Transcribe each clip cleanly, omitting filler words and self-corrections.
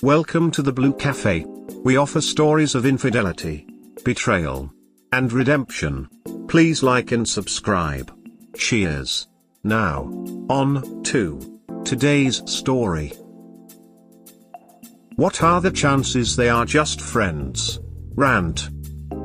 Welcome to the Blue Cafe. We offer stories of infidelity, betrayal, and redemption. Please like and subscribe. Cheers. Now, on to today's story. What are the chances they are just friends? Rant.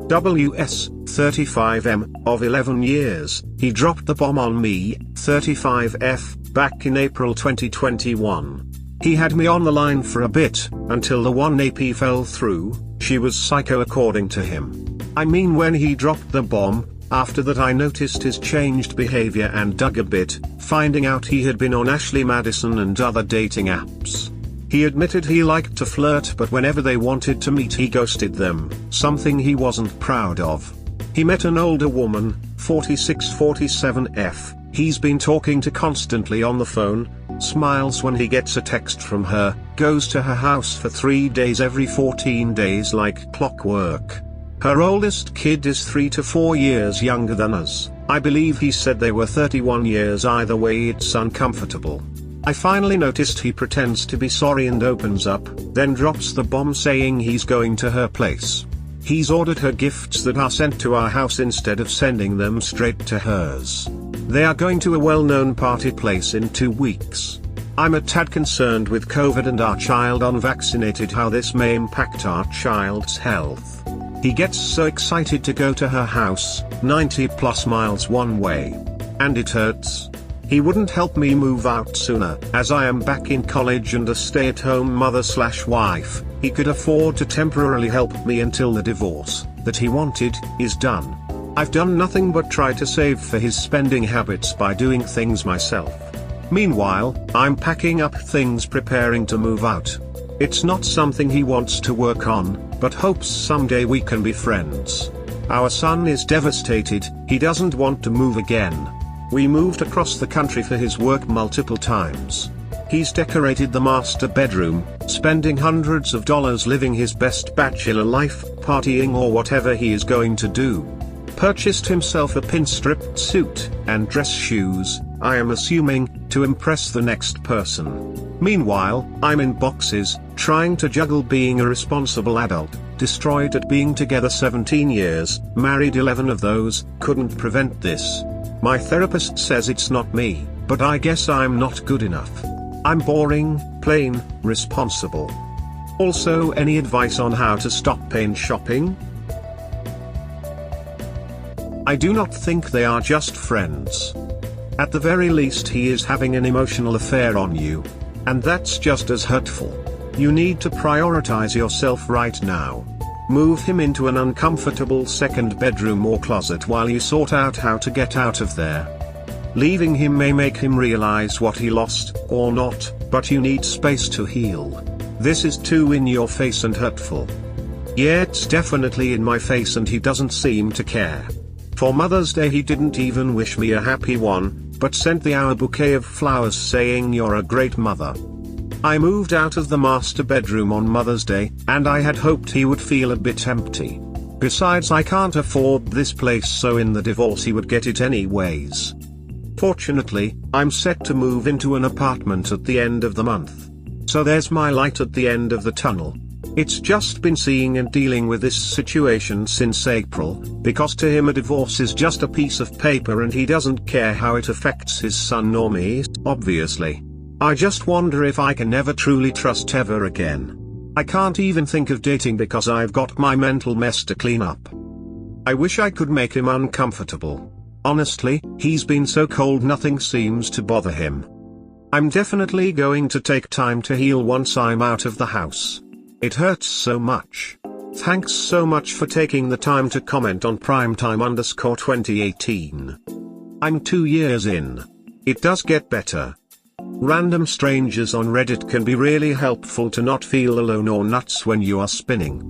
WS, 35M, of 11 years, he dropped the bomb on me, 35F, back in April 2021. He had me on the line for a bit, until the one AP fell through. She was psycho according to him. I mean, when he dropped the bomb, after that I noticed his changed behavior and dug a bit, finding out he had been on Ashley Madison and other dating apps. He admitted he liked to flirt, but whenever they wanted to meet he ghosted them, something he wasn't proud of. He met an older woman, 46-47F, he's been talking to constantly on the phone, smiles when he gets a text from her, goes to her house for 3 days every 14 days like clockwork. Her oldest kid is 3 to 4 years younger than us. I believe he said they were 31 years. Either way, it's uncomfortable. I finally noticed he pretends to be sorry and opens up, then drops the bomb saying he's going to her place. He's ordered her gifts that are sent to our house instead of sending them straight to hers. They are going to a well-known party place in 2 weeks. I'm a tad concerned with COVID and our child unvaccinated, how this may impact our child's health. He gets so excited to go to her house, 90+ miles one way. And it hurts. He wouldn't help me move out sooner, as I am back in college and a stay-at-home mother/wife. He could afford to temporarily help me until the divorce that he wanted is done. I've done nothing but try to save for his spending habits by doing things myself. Meanwhile, I'm packing up things, preparing to move out. It's not something he wants to work on, but hopes someday we can be friends. Our son is devastated, he doesn't want to move again. We moved across the country for his work multiple times. He's decorated the master bedroom, spending hundreds of dollars living his best bachelor life, partying or whatever he is going to do. Purchased himself a pin-stripped suit and dress shoes, I am assuming, to impress the next person. Meanwhile, I'm in boxes, trying to juggle being a responsible adult, destroyed at being together 17 years, married 11 of those, couldn't prevent this. My therapist says it's not me, but I guess I'm not good enough. I'm boring, plain, responsible. Also, any advice on how to stop pain shopping? I do not think they are just friends. At the very least, he is having an emotional affair on you. And that's just as hurtful. You need to prioritize yourself right now. Move him into an uncomfortable second bedroom or closet while you sort out how to get out of there. Leaving him may make him realize what he lost, or not, but you need space to heal. This is too in your face and hurtful. Yeah, it's definitely in my face and he doesn't seem to care. For Mother's Day he didn't even wish me a happy one, but sent our bouquet of flowers saying you're a great mother. I moved out of the master bedroom on Mother's Day, and I had hoped he would feel a bit empty. Besides, I can't afford this place, so in the divorce he would get it anyways. Fortunately, I'm set to move into an apartment at the end of the month. So there's my light at the end of the tunnel. It's just been seeing and dealing with this situation since April, because to him a divorce is just a piece of paper and he doesn't care how it affects his son nor me, obviously. I just wonder if I can never truly trust ever again. I can't even think of dating because I've got my mental mess to clean up. I wish I could make him uncomfortable. Honestly, he's been so cold nothing seems to bother him. I'm definitely going to take time to heal once I'm out of the house. It hurts so much. Thanks so much for taking the time to comment on primetime_2018. I'm 2 years in. It does get better. Random strangers on Reddit can be really helpful to not feel alone or nuts when you are spinning.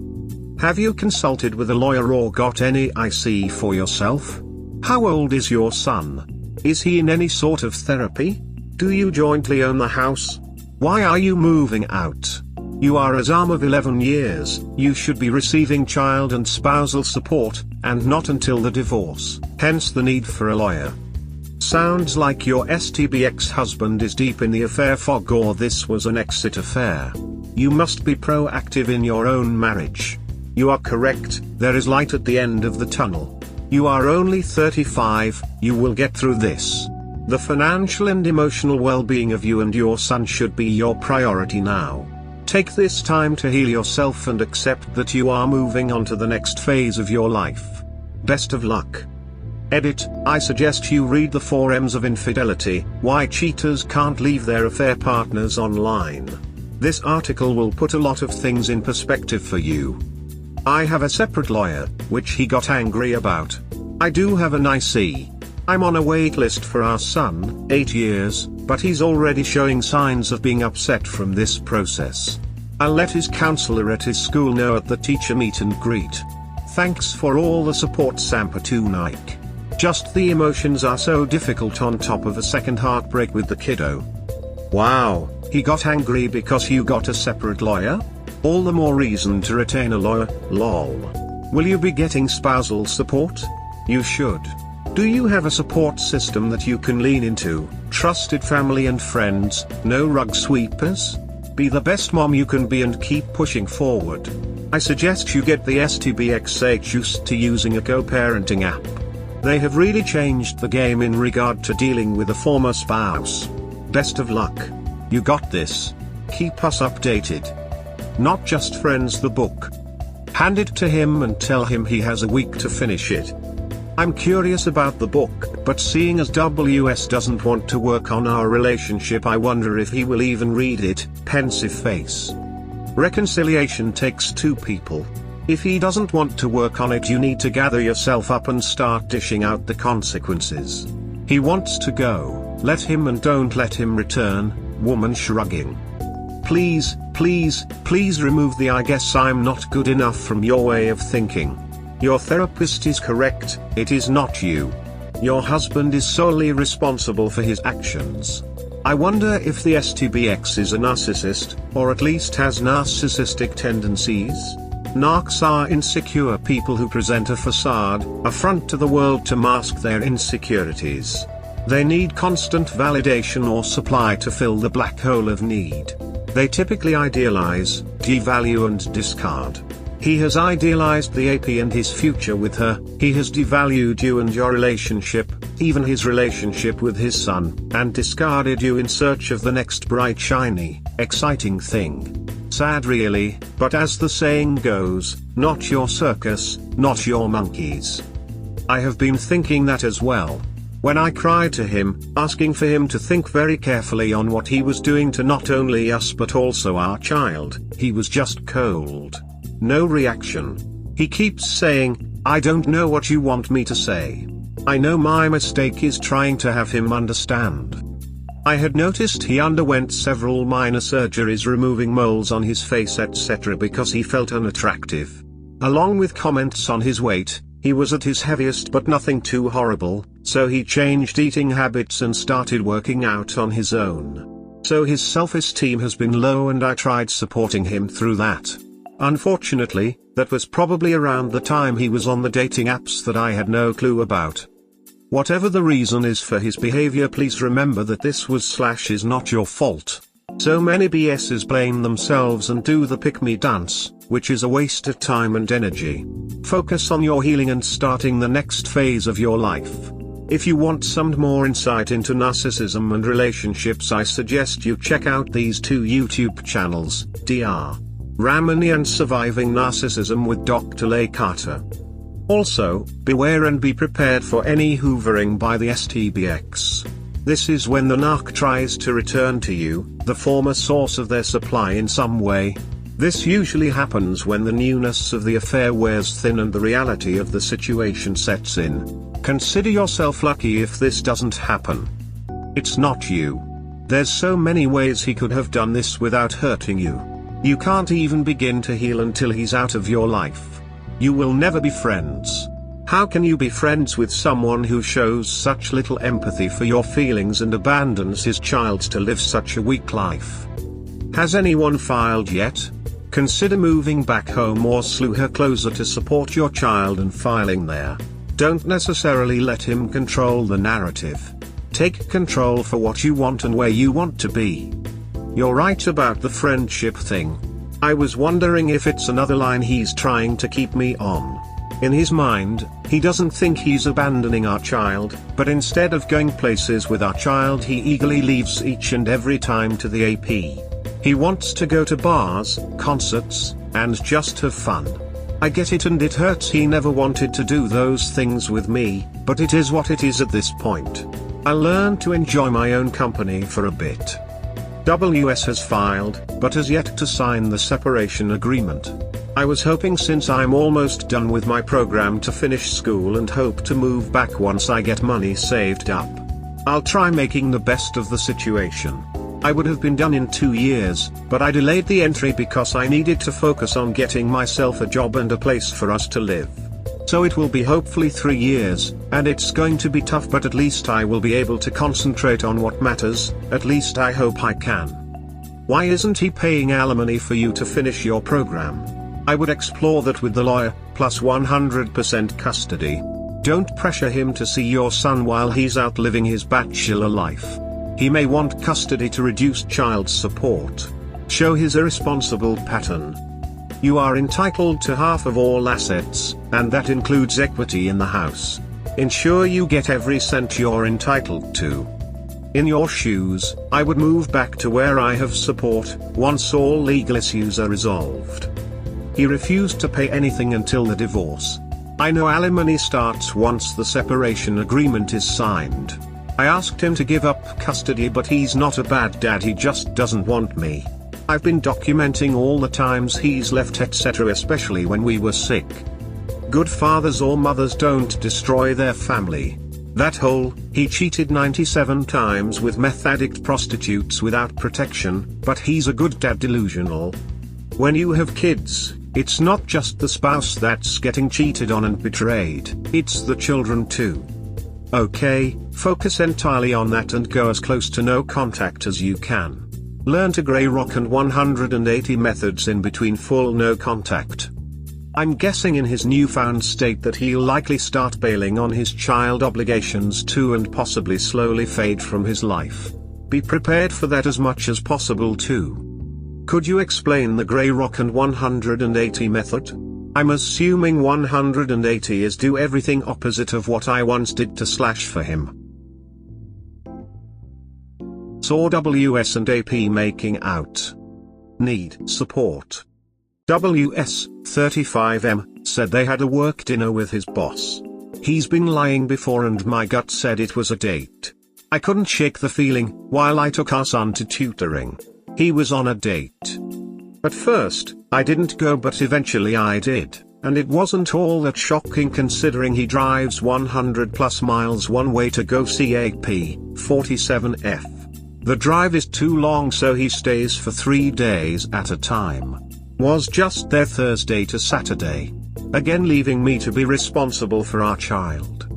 Have you consulted with a lawyer or got any IC for yourself? How old is your son? Is he in any sort of therapy? Do you jointly own the house? Why are you moving out? You are a Zam of 11 years, you should be receiving child and spousal support, and not until the divorce, hence the need for a lawyer. Sounds like your STB ex-husband is deep in the affair fog, or this was an exit affair. You must be proactive in your own marriage. You are correct, there is light at the end of the tunnel. You are only 35, you will get through this. The financial and emotional well-being of you and your son should be your priority now. Take this time to heal yourself and accept that you are moving on to the next phase of your life. Best of luck. Edit, I suggest you read the 4 M's of Infidelity, Why Cheaters Can't Leave Their Affair Partners online. This article will put a lot of things in perspective for you. I have a separate lawyer, which he got angry about. I do have an IC. I'm on a wait list for our son, 8 years, but he's already showing signs of being upset from this process. I'll let his counselor at his school know at the teacher meet and greet. Thanks for all the support, Sampatoonique. Just the emotions are so difficult on top of a second heartbreak with the kiddo. Wow, he got angry because you got a separate lawyer? All the more reason to retain a lawyer, lol. Will you be getting spousal support? You should. Do you have a support system that you can lean into, trusted family and friends, no rug sweepers? Be the best mom you can be and keep pushing forward. I suggest you get the STBX used to using a co-parenting app. They have really changed the game in regard to dealing with a former spouse. Best of luck. You got this. Keep us updated. Not Just Friends the book. Hand it to him and tell him he has a week to finish it. I'm curious about the book, but seeing as WS doesn't want to work on our relationship, I wonder if he will even read it. Pensive face. Reconciliation takes 2 people. If he doesn't want to work on it, you need to gather yourself up and start dishing out the consequences. He wants to go, let him and don't let him return. Woman shrugging. Please, please, please remove the "I guess I'm not good enough" from your way of thinking. Your therapist is correct, it is not you. Your husband is solely responsible for his actions. I wonder if the STBX is a narcissist, or at least has narcissistic tendencies? Narcs are insecure people who present a facade, a front to the world to mask their insecurities. They need constant validation or supply to fill the black hole of need. They typically idealize, devalue and discard. He has idealized the AP and his future with her, he has devalued you and your relationship, even his relationship with his son, and discarded you in search of the next bright shiny, exciting thing. Sad really, but as the saying goes, not your circus, not your monkeys. I have been thinking that as well. When I cried to him, asking for him to think very carefully on what he was doing to not only us but also our child, he was just cold. No reaction. He keeps saying, I don't know what you want me to say. I know my mistake is trying to have him understand. I had noticed he underwent several minor surgeries removing moles on his face etc. because he felt unattractive. Along with comments on his weight, he was at his heaviest but nothing too horrible, so he changed eating habits and started working out on his own. So his self-esteem has been low and I tried supporting him through that. Unfortunately, that was probably around the time he was on the dating apps that I had no clue about. Whatever the reason is for his behavior, please remember that this was/is not your fault. So many BSs blame themselves and do the pick-me dance, which is a waste of time and energy. Focus on your healing and starting the next phase of your life. If you want some more insight into narcissism and relationships, I suggest you check out these 2 YouTube channels, Dr. Ramani and Surviving Narcissism with Dr. Leigh Carter. Also, beware and be prepared for any hoovering by the STBX. This is when the narc tries to return to you, the former source of their supply in some way. This usually happens when the newness of the affair wears thin and the reality of the situation sets in. Consider yourself lucky if this doesn't happen. It's not you. There's so many ways he could have done this without hurting you. You can't even begin to heal until he's out of your life. You will never be friends. How can you be friends with someone who shows such little empathy for your feelings and abandons his child to live such a weak life? Has anyone filed yet? Consider moving back home or slew her closer to support your child and filing there. Don't necessarily let him control the narrative. Take control for what you want and where you want to be. You're right about the friendship thing. I was wondering if it's another line he's trying to keep me on. In his mind, he doesn't think he's abandoning our child, but instead of going places with our child he eagerly leaves each and every time to the AP. He wants to go to bars, concerts, and just have fun. I get it and it hurts, he never wanted to do those things with me, but it is what it is at this point. I'll learn to enjoy my own company for a bit. WS has filed, but has yet to sign the separation agreement. I was hoping, since I'm almost done with my program, to finish school and hope to move back once I get money saved up. I'll try making the best of the situation. I would have been done in 2 years, but I delayed the entry because I needed to focus on getting myself a job and a place for us to live. So it will be hopefully 3 years, and it's going to be tough, but at least I will be able to concentrate on what matters, at least I hope I can. Why isn't he paying alimony for you to finish your program? I would explore that with the lawyer, plus 100% custody. Don't pressure him to see your son while he's out living his bachelor life. He may want custody to reduce child support. Show his irresponsible pattern. You are entitled to half of all assets, and that includes equity in the house. Ensure you get every cent you're entitled to. In your shoes, I would move back to where I have support, once all legal issues are resolved. He refused to pay anything until the divorce. I know alimony starts once the separation agreement is signed. I asked him to give up custody, but he's not a bad dad, he just doesn't want me. I've been documenting all the times he's left, etc., especially when we were sick. Good fathers or mothers don't destroy their family. That whole, he cheated 97 times with meth addict prostitutes without protection, but he's a good dad delusional. When you have kids, it's not just the spouse that's getting cheated on and betrayed, it's the children too. Okay, focus entirely on that and go as close to no contact as you can. Learn to grey rock and 180 methods in between full no contact. I'm guessing in his newfound state that he'll likely start bailing on his child obligations too, and possibly slowly fade from his life. Be prepared for that as much as possible too. Could you explain the grey rock and 180 method? I'm assuming 180 is do everything opposite of what I once did to / for him. Saw WS and AP making out. Need support. WS, 35M, said they had a work dinner with his boss. He's been lying before and my gut said it was a date. I couldn't shake the feeling, while I took our son to tutoring. He was on a date. At first, I didn't go, but eventually I did, and it wasn't all that shocking considering he drives 100+ miles one way to go see AP, 47F. The drive is too long, so he stays for 3 days at a time. Was just there Thursday to Saturday. Again leaving me to be responsible for our child.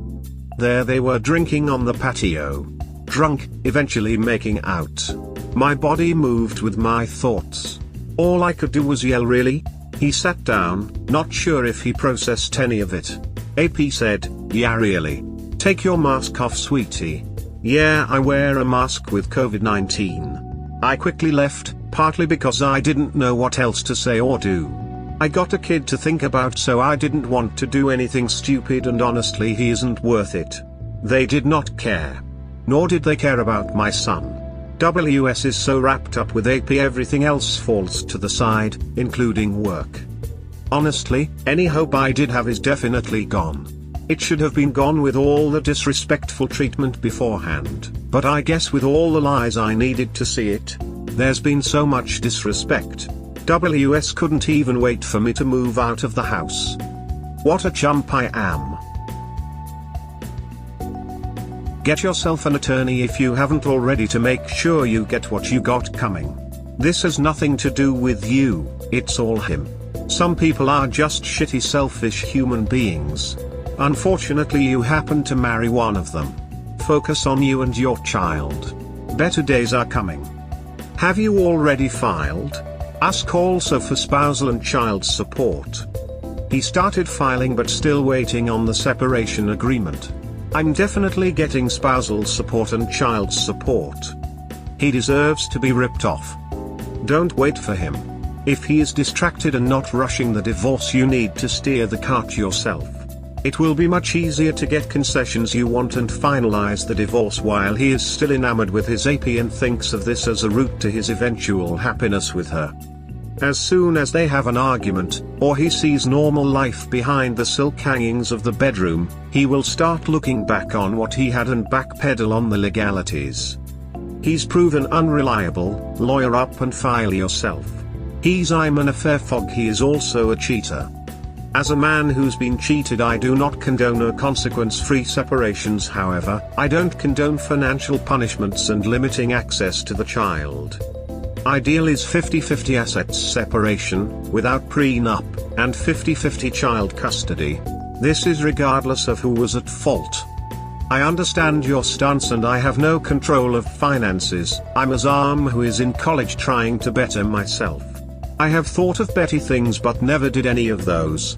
There they were drinking on the patio. Drunk, eventually making out. My body moved with my thoughts. All I could do was yell, "Really?" He sat down, not sure if he processed any of it. AP said, "Yeah, really. Take your mask off, sweetie." Yeah, I wear a mask with COVID-19. I quickly left, partly because I didn't know what else to say or do. I got a kid to think about, so I didn't want to do anything stupid, and honestly he isn't worth it. They did not care. Nor did they care about my son. WS is so wrapped up with AP everything else falls to the side, including work. Honestly, any hope I did have is definitely gone. It should have been gone with all the disrespectful treatment beforehand, but I guess with all the lies I needed to see it. There's been so much disrespect. WS couldn't even wait for me to move out of the house. What a chump I am. Get yourself an attorney if you haven't already, to make sure you get what you got coming. This has nothing to do with you, it's all him. Some people are just shitty, selfish human beings. Unfortunately you happen to marry one of them. Focus on you and your child. Better days are coming. Have you already filed? Ask also for spousal and child support. He started filing but still waiting on the separation agreement. I'm definitely getting spousal support and child support. He deserves to be ripped off. Don't wait for him. If he is distracted and not rushing the divorce, you need to steer the cart yourself. It will be much easier to get concessions you want and finalize the divorce while he is still enamored with his AP and thinks of this as a route to his eventual happiness with her. As soon as they have an argument, or he sees normal life behind the silk hangings of the bedroom, he will start looking back on what he had and backpedal on the legalities. He's proven unreliable. Lawyer up and file yourself. I'm an affair fog. He is also a cheater. As a man who's been cheated, I do not condone a consequence-free separations. However, I don't condone financial punishments and limiting access to the child. Ideal is 50-50 assets separation, without prenup, and 50-50 child custody. This is regardless of who was at fault. I understand your stance and I have no control of finances. I'm a Zam who is in college trying to better myself. I have thought of petty things but never did any of those.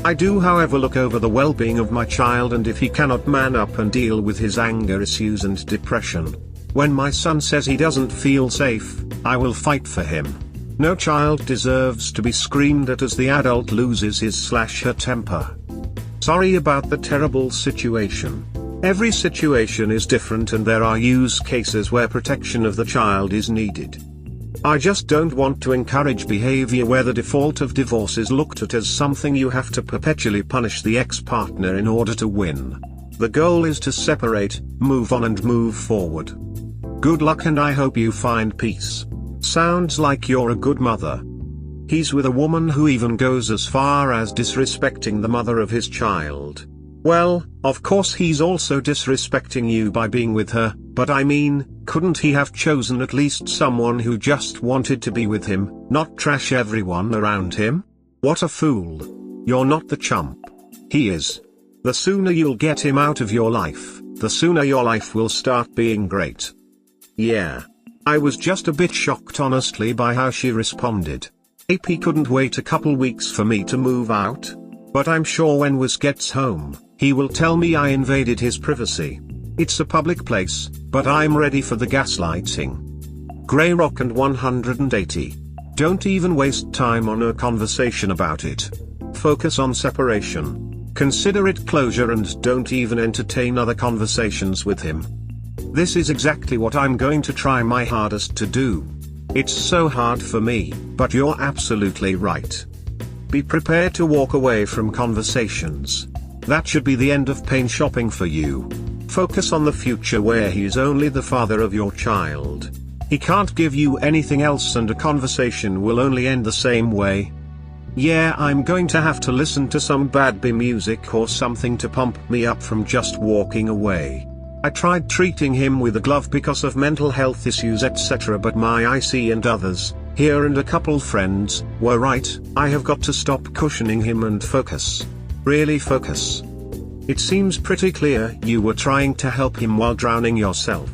I do however look over the well-being of my child, and if he cannot man up and deal with his anger issues and depression, when my son says he doesn't feel safe, I will fight for him. No child deserves to be screamed at as the adult loses his/her temper. Sorry about the terrible situation. Every situation is different and there are use cases where protection of the child is needed. I just don't want to encourage behavior where the default of divorce is looked at as something you have to perpetually punish the ex-partner in order to win. The goal is to separate, move on and move forward. Good luck and I hope you find peace. Sounds like you're a good mother. He's with a woman who even goes as far as disrespecting the mother of his child. Well, of course he's also disrespecting you by being with her, but I mean, couldn't he have chosen at least someone who just wanted to be with him, not trash everyone around him? What a fool. You're not the chump. He is. The sooner you'll get him out of your life, the sooner your life will start being great. Yeah. I was just a bit shocked honestly by how she responded. AP couldn't wait a couple weeks for me to move out. But I'm sure when Wes gets home, he will tell me I invaded his privacy. It's a public place, but I'm ready for the gaslighting. Grey Rock and 180. Don't even waste time on a conversation about it. Focus on separation. Consider it closure and don't even entertain other conversations with him. This is exactly what I'm going to try my hardest to do. It's so hard for me, but you're absolutely right. Be prepared to walk away from conversations. That should be the end of pain shopping for you. Focus on the future where he's only the father of your child. He can't give you anything else and a conversation will only end the same way. Yeah, I'm going to have to listen to some bad music or something to pump me up from just walking away. I tried treating him with a glove because of mental health issues etc., but my IC and others, here and a couple friends, were right. I have got to stop cushioning him and focus. Really focus. It seems pretty clear you were trying to help him while drowning yourself.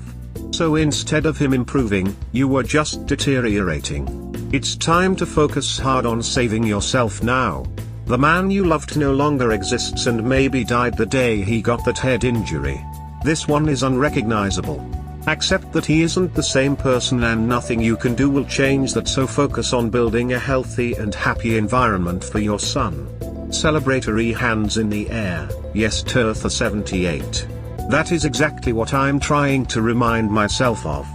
So instead of him improving, you were just deteriorating. It's time to focus hard on saving yourself now. The man you loved no longer exists and maybe died the day he got that head injury. This one is unrecognizable. Accept that he isn't the same person and nothing you can do will change that, so focus on building a healthy and happy environment for your son. Celebratory hands in the air, yes Tirtha 78. That is exactly what I'm trying to remind myself of.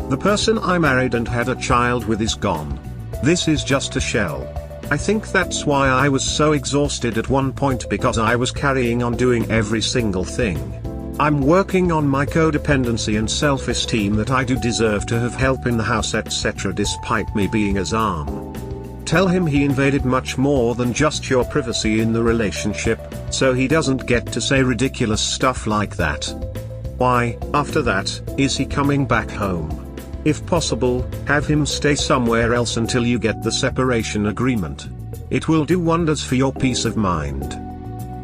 The person I married and had a child with is gone. This is just a shell. I think that's why I was so exhausted at one point, because I was carrying on doing every single thing. I'm working on my codependency and self-esteem that I do deserve to have help in the house etc. despite me being a Zam. Tell him he invaded much more than just your privacy in the relationship, so he doesn't get to say ridiculous stuff like that. Why, after that, is he coming back home? If possible, have him stay somewhere else until you get the separation agreement. It will do wonders for your peace of mind.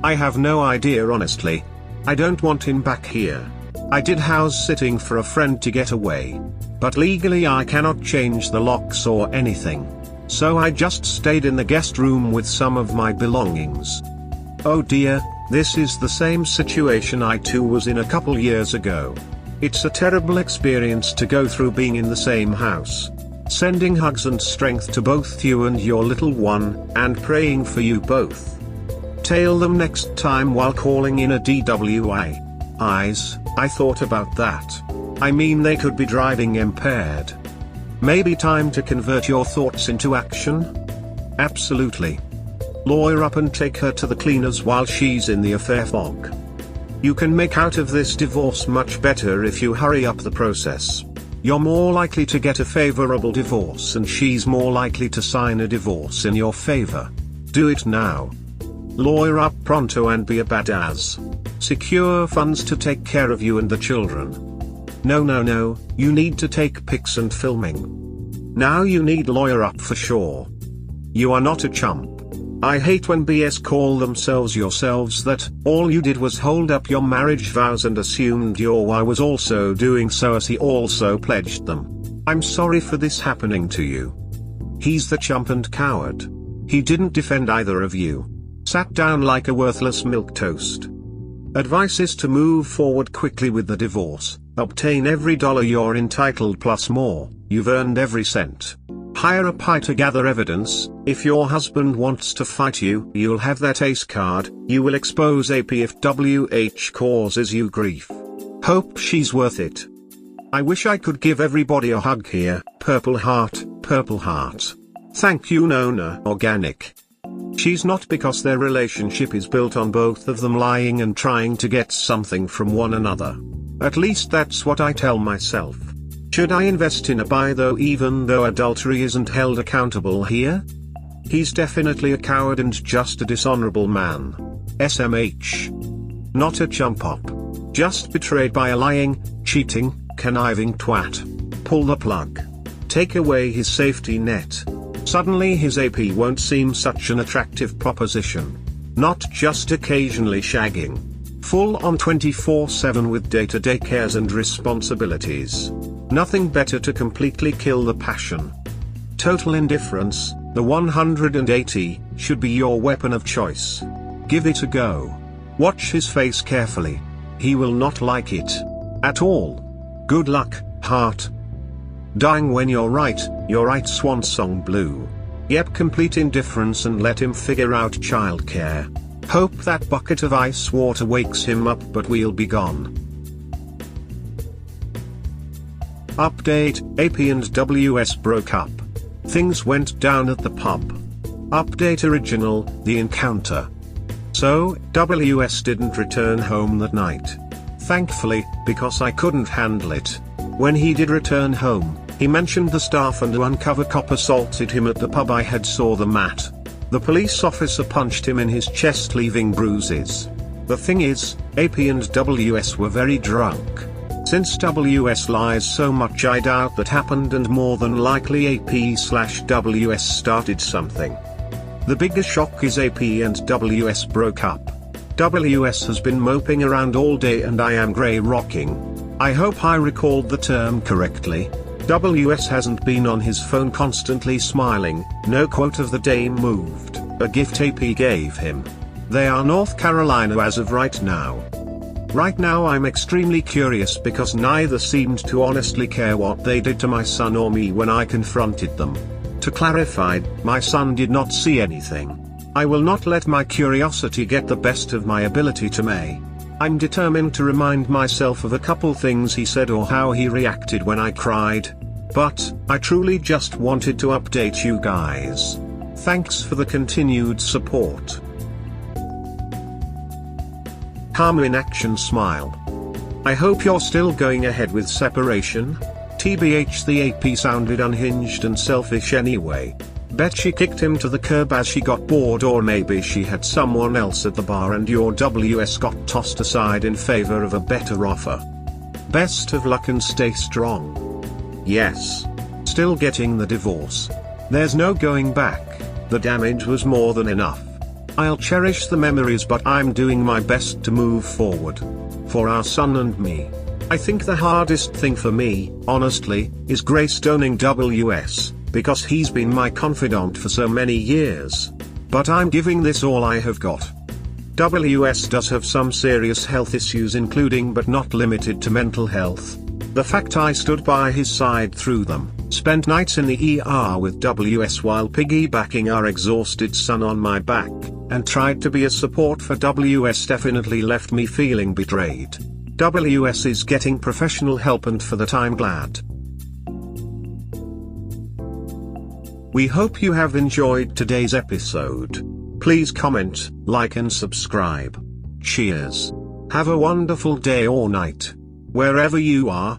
I have no idea honestly. I don't want him back here. I did house sitting for a friend to get away. But legally I cannot change the locks or anything. So I just stayed in the guest room with some of my belongings. Oh dear, this is the same situation I too was in a couple years ago. It's a terrible experience to go through being in the same house. Sending hugs and strength to both you and your little one, and praying for you both. Tail them next time while calling in a DWI. I thought about that. I mean, they could be driving impaired. Maybe time to convert your thoughts into action? Absolutely. Lawyer up and take her to the cleaners while she's in the affair fog. You can make out of this divorce much better if you hurry up the process. You're more likely to get a favorable divorce and she's more likely to sign a divorce in your favor. Do it now. Lawyer up pronto and be a badass. Secure funds to take care of you and the children. No, you need to take pics and filming. Now you need lawyer up for sure. You are not a chump. I hate when BS call themselves yourselves that all you did was hold up your marriage vows and assumed your wife was also doing so as he also pledged them. I'm sorry for this happening to you. He's the chump and coward. He didn't defend either of you. Sat down like a worthless milquetoast. Advice is to move forward quickly with the divorce, obtain every dollar you're entitled plus more, you've earned every cent. Hire a PI to gather evidence. If your husband wants to fight you, you'll have that ace card. You will expose AP if WH causes you grief. Hope she's worth it. I wish I could give everybody a hug here. Purple heart, purple heart. Thank you Nona Organic. She's not, because their relationship is built on both of them lying and trying to get something from one another. At least that's what I tell myself. Should I invest in a buy though, even though adultery isn't held accountable here? He's definitely a coward and just a dishonorable man. SMH. Not a chump up. Just betrayed by a lying, cheating, conniving twat. Pull the plug. Take away his safety net. Suddenly his AP won't seem such an attractive proposition. Not just occasionally shagging. Full on 24/7 with day-to-day cares and responsibilities. Nothing better to completely kill the passion. Total indifference, the 180, should be your weapon of choice. Give it a go. Watch his face carefully. He will not like it. At all. Good luck, heart. Dying when you're right swan song blue. Yep, complete indifference and let him figure out childcare. Hope that bucket of ice water wakes him up, but we'll be gone. Update, AP and WS broke up. Things went down at the pub. Update original, the encounter. So, WS didn't return home that night. Thankfully, because I couldn't handle it. When he did return home, he mentioned the staff and the uncover cop assaulted him at the pub. I had saw the mat. The police officer punched him in his chest, leaving bruises. The thing is, AP and WS were very drunk. Since WS lies so much, I doubt that happened, and more than likely AP/WS started something. The bigger shock is AP and WS broke up. WS has been moping around all day and I am grey rocking. I hope I recalled the term correctly. WS hasn't been on his phone, constantly smiling. No quote of the day moved, a gift AP gave him. They are North Carolina as of right now. Right now I'm extremely curious because neither seemed to honestly care what they did to my son or me when I confronted them. To clarify, my son did not see anything. I will not let my curiosity get the best of my ability to may. I'm determined to remind myself of a couple things he said or how he reacted when I cried. But, I truly just wanted to update you guys. Thanks for the continued support. Karma in action smile. I hope you're still going ahead with separation. TBH, the AP sounded unhinged and selfish anyway. Bet she kicked him to the curb as she got bored, or maybe she had someone else at the bar and your WS got tossed aside in favor of a better offer. Best of luck and stay strong. Yes. Still getting the divorce. There's no going back, the damage was more than enough. I'll cherish the memories, but I'm doing my best to move forward. For our son and me. I think the hardest thing for me, honestly, is greystoning WS. Because he's been my confidant for so many years. But I'm giving this all I have got. WS does have some serious health issues, including but not limited to mental health. The fact I stood by his side through them, spent nights in the ER with WS while piggybacking our exhausted son on my back, and tried to be a support for WS definitely left me feeling betrayed. WS is getting professional help, and for that I'm glad. We hope you have enjoyed today's episode. Please comment, like and subscribe. Cheers. Have a wonderful day or night, wherever you are.